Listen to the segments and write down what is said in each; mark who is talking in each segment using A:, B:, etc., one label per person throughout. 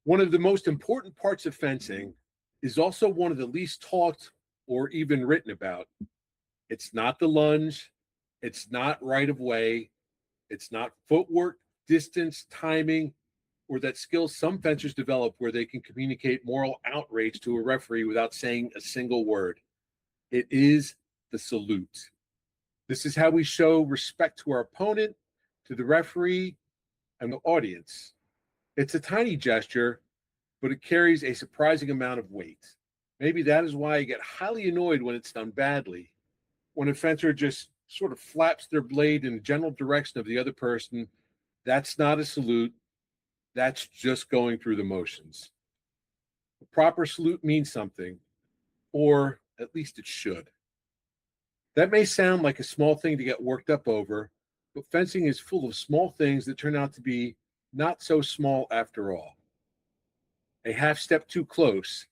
A: One of the most important parts of fencing is also one of the least talked or even written about. It's not the lunge, it's not right of way, it's not footwork, distance, timing, or that skill some fencers develop where they can communicate moral outrage to a referee without saying a single word. It is the salute. This is how we show respect to our opponent, to the referee, and the audience. It's a tiny gesture, but it carries a surprising amount of weight. Maybe that is why I get highly annoyed when it's done badly. When a fencer just sort of flaps their blade in the general direction of the other person, that's not a salute. That's just going through the motions. A proper salute means something, or at least it should. That may sound like a small thing to get worked up over, but fencing is full of small things that turn out to be not so small after all. A half step too close,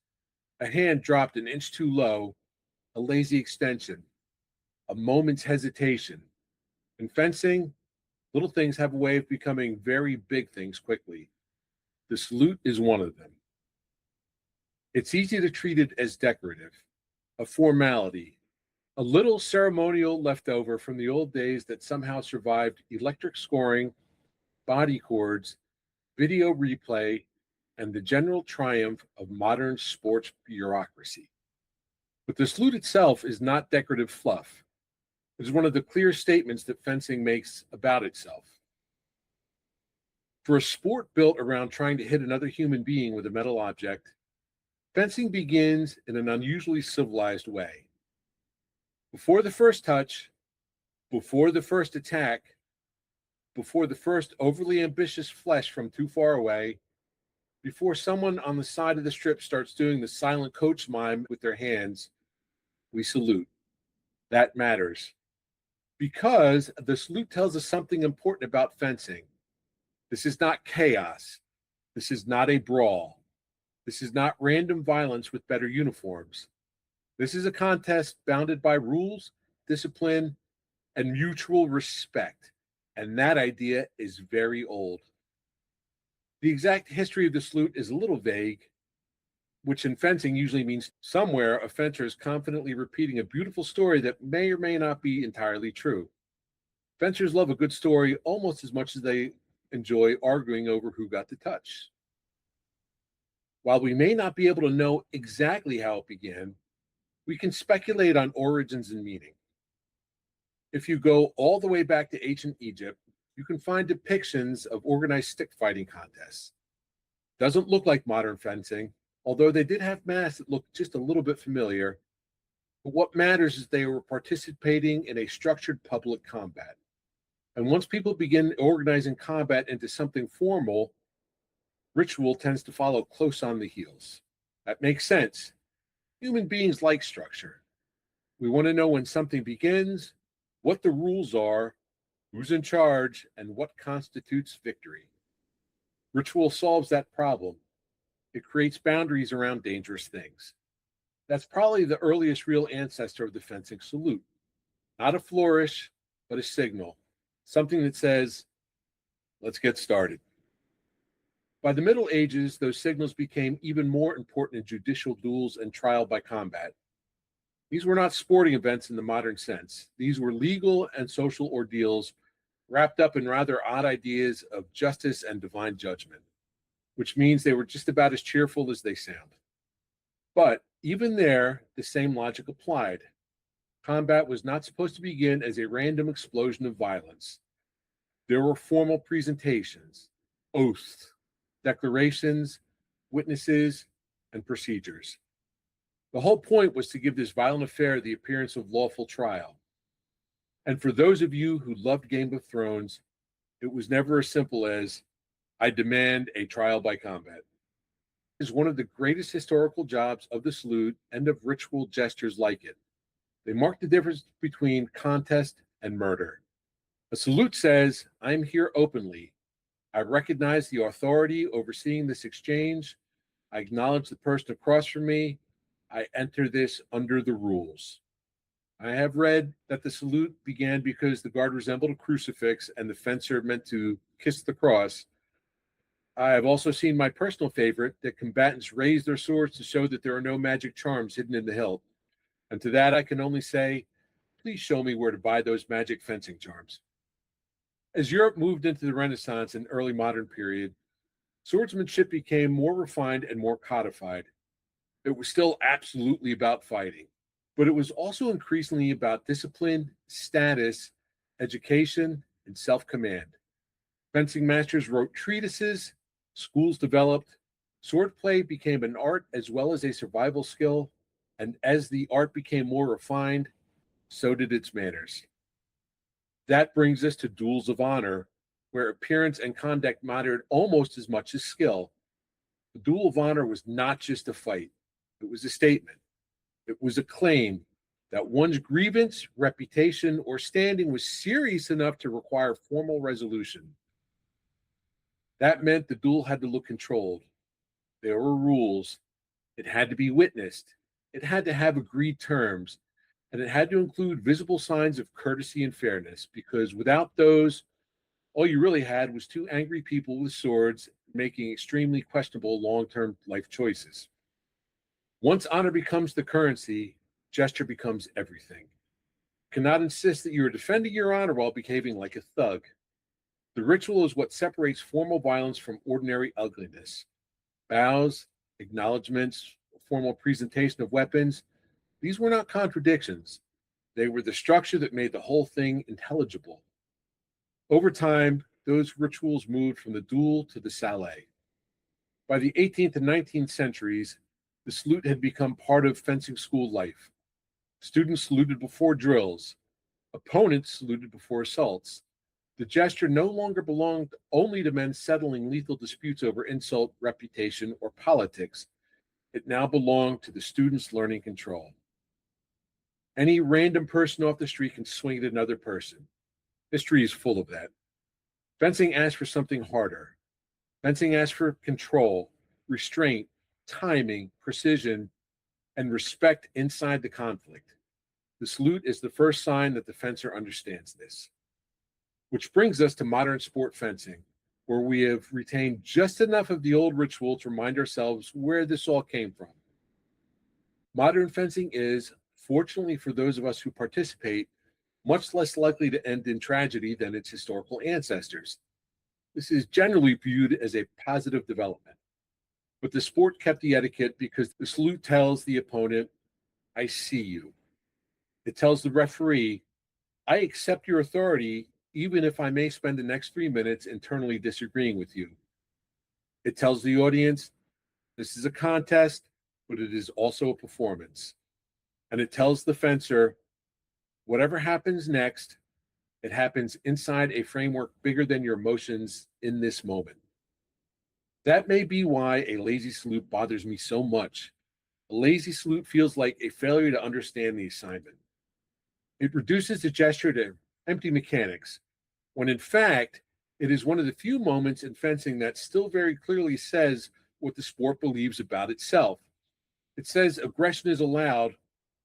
A: a hand dropped an inch too low, a lazy extension, a moment's hesitation. In fencing, little things have a way of becoming very big things quickly. The salute is one of them. It's easy to treat it as decorative, a formality, a little ceremonial leftover from the old days that somehow survived electric scoring, body cords, video replay, and the general triumph of modern sports bureaucracy. But the salute itself is not decorative fluff. It is one of the clear statements that fencing makes about itself. For a sport built around trying to hit another human being with a metal object, fencing begins in an unusually civilized way. Before the first touch, before the first attack, before the first overly ambitious flesh from too far away, before someone on the side of the strip starts doing the silent coach mime with their hands, we salute. That matters. Because the salute tells us something important about fencing. This is not chaos. This is not a brawl. This is not random violence with better uniforms. This is a contest bounded by rules, discipline, and mutual respect. And that idea is very old. The exact history of the salute is a little vague, which in fencing usually means somewhere a fencer is confidently repeating a beautiful story that may or may not be entirely true. Fencers love a good story almost as much as they enjoy arguing over who got the touch. While we may not be able to know exactly how it began, we can speculate on origins and meaning. If you go all the way back to ancient Egypt, you can find depictions of organized stick fighting contests. Doesn't look like modern fencing, although they did have masks that looked just a little bit familiar. But what matters is they were participating in a structured public combat. And once people begin organizing combat into something formal, ritual tends to follow close on the heels. That makes sense. Human beings like structure. We want to know when something begins, what the rules are, who's in charge, and what constitutes victory. Ritual solves that problem. It creates boundaries around dangerous things. That's probably the earliest real ancestor of the fencing salute. Not a flourish, but a signal. Something that says, let's get started. By the Middle Ages, those signals became even more important in judicial duels and trial by combat. These were not sporting events in the modern sense. These were legal and social ordeals wrapped up in rather odd ideas of justice and divine judgment, which means they were just about as cheerful as they sound. But even there, the same logic applied. Combat was not supposed to begin as a random explosion of violence. There were formal presentations, oaths, declarations, witnesses, and procedures. The whole point was to give this violent affair the appearance of lawful trial. And for those of you who loved Game of Thrones, it was never as simple as, I demand a trial by combat. It is one of the greatest historical jobs of the salute and of ritual gestures like it. They mark the difference between contest and murder. A salute says, I'm here openly. I recognize the authority overseeing this exchange. I acknowledge the person across from me. I enter this under the rules. I have read that the salute began because the guard resembled a crucifix and the fencer meant to kiss the cross. I have also seen my personal favorite, that combatants raise their swords to show that there are no magic charms hidden in the hilt. And to that I can only say, please show me where to buy those magic fencing charms. As Europe moved into the Renaissance and early modern period, swordsmanship became more refined and more codified. It was still absolutely about fighting, but it was also increasingly about discipline, status, education, and self command. Fencing masters wrote treatises, schools developed, swordplay became an art as well as a survival skill, and as the art became more refined, so did its manners. That brings us to duels of honor, where appearance and conduct mattered almost as much as skill. The duel of honor was not just a fight, it was a statement. It was a claim that one's grievance, reputation, or standing was serious enough to require formal resolution. That meant the duel had to look controlled. There were rules. It had to be witnessed. It had to have agreed terms. And it had to include visible signs of courtesy and fairness, because without those, all you really had was two angry people with swords making extremely questionable long term life choices. Once honor becomes the currency, gesture becomes everything. You cannot insist that you are defending your honor while behaving like a thug. The ritual is what separates formal violence from ordinary ugliness. Bows, acknowledgments, formal presentation of weapons, these were not contradictions. They were the structure that made the whole thing intelligible. Over time, those rituals moved from the duel to the sallet. By the 18th and 19th centuries, the salute had become part of fencing school life. Students saluted before drills. Opponents saluted before assaults. The gesture no longer belonged only to men settling lethal disputes over insult, reputation, or politics. It now belonged to the students learning control. Any random person off the street can swing at another person. History is full of that. Fencing asks for something harder. Fencing asks for control, restraint, timing, precision, and respect inside the conflict. The salute is the first sign that the fencer understands this. Which brings us to modern sport fencing, where we have retained just enough of the old ritual to remind ourselves where this all came from. Modern fencing is, fortunately for those of us who participate, much less likely to end in tragedy than its historical ancestors. This is generally viewed as a positive development. But the sport kept the etiquette because the salute tells the opponent, I see you. It tells the referee, I accept your authority, even if I may spend the next 3 minutes internally disagreeing with you. It tells the audience, this is a contest, but it is also a performance. And it tells the fencer, whatever happens next, it happens inside a framework bigger than your emotions in this moment. That may be why a lazy salute bothers me so much. A lazy salute feels like a failure to understand the assignment. It reduces the gesture to empty mechanics, when in fact, it is one of the few moments in fencing that still very clearly says what the sport believes about itself. It says aggression is allowed,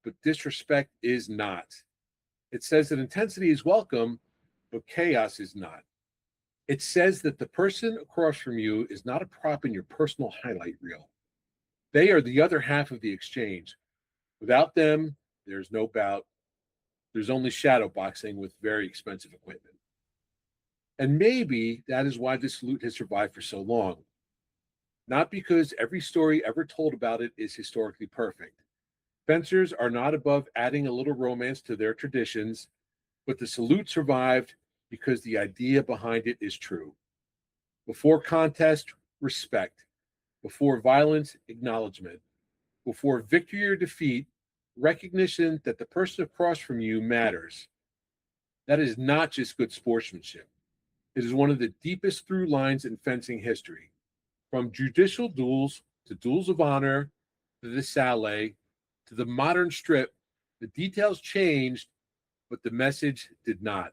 A: but disrespect is not. It says that intensity is welcome, but chaos is not. It says that the person across from you is not a prop in your personal highlight reel. They are the other half of the exchange. Without them, there's no bout. There's only shadow boxing with very expensive equipment. And maybe that is why this salute has survived for so long. Not because every story ever told about it is historically perfect. Fencers are not above adding a little romance to their traditions, but the salute survived because the idea behind it is true. Before contest, respect. Before violence, acknowledgement. Before victory or defeat, recognition that the person across from you matters. That is not just good sportsmanship. It is one of the deepest through lines in fencing history. From judicial duels to duels of honor to the sallet to the modern strip, the details changed, but the message did not.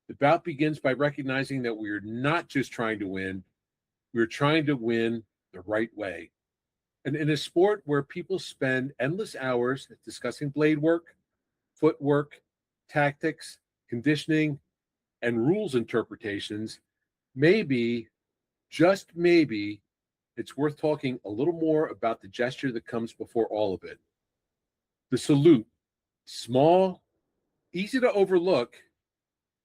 A: The bout begins by recognizing that we are not just trying to win, we're trying to win the right way. And in a sport where people spend endless hours discussing blade work, footwork, tactics, conditioning, and rules interpretations, maybe, just maybe, it's worth talking a little more about the gesture that comes before all of it. The salute, small, easy to overlook,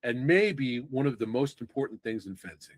A: and maybe one of the most important things in fencing.